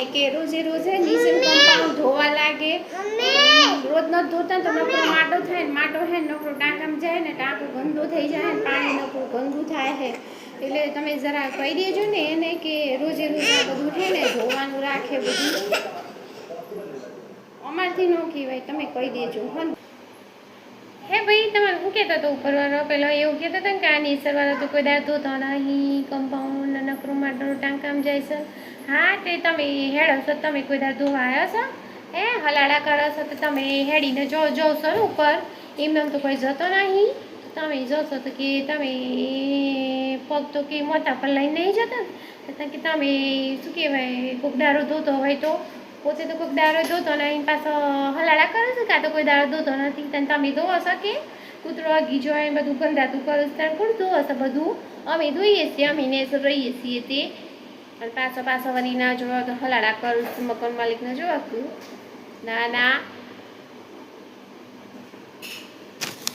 કે રોજે રોજે નીચે કમ્પાઉન્ડ ધોવા લાગે રોજ ન ધોતા તો નકરો માટો થાય ને માટો હે નકરો ટાંકામાં જાય ને ટાંકો ગંદો થઈ જાય ને પાણી નકરું ગંદુ થાય છે એટલે તમે જરા કહી દેજો ને એને કે રોજે રોજ આ બધું છે ને ધોવાનું રાખે બધું અમારથી ન કહેવાય તમે કહી દેજો હે ભાઈ તમારે શું કહેતા હતો ઉપરવાળો પેલો એવું કહેતા હતા ને કે આ નીચરવાળો તો કોઈ દાળ ધોતો નહીં કમ્પાઉન્ડ નકરું માટનું ટાંકામાં જાય છે હા તે તમે હેડો છો તમે કોઈ દાળ ધોવા આવ્યો છો હે હલાડા કરો છો તો તમે હેડીને જોશો ને ઉપર એમને તો કોઈ જતો નહીં તમે જોશો તો કે તમે પગ તો કે મોટા પર લઈને નહીં જતા ને કે તમે શું કહેવાય કોઈક દારૂ ધોતો હોય તો પોતે તો કોઈક દારૂ ધોતો નહીં પાછો હલાડા કરે છે કાં તો કોઈ દારૂ ધોતો નથી તને તમે ધોવો છો કે કૂતરો આગી જાય બધું ગંદાતું કરે છે ત્યારે કોણ ધોવો છો બધું અમે ધોઈએ છીએ અમે ને રહીએ છીએ તે અને પાછો વળી ના જોવા તો હલાડા કરું છું મકાન માલિકને જોવા ના ના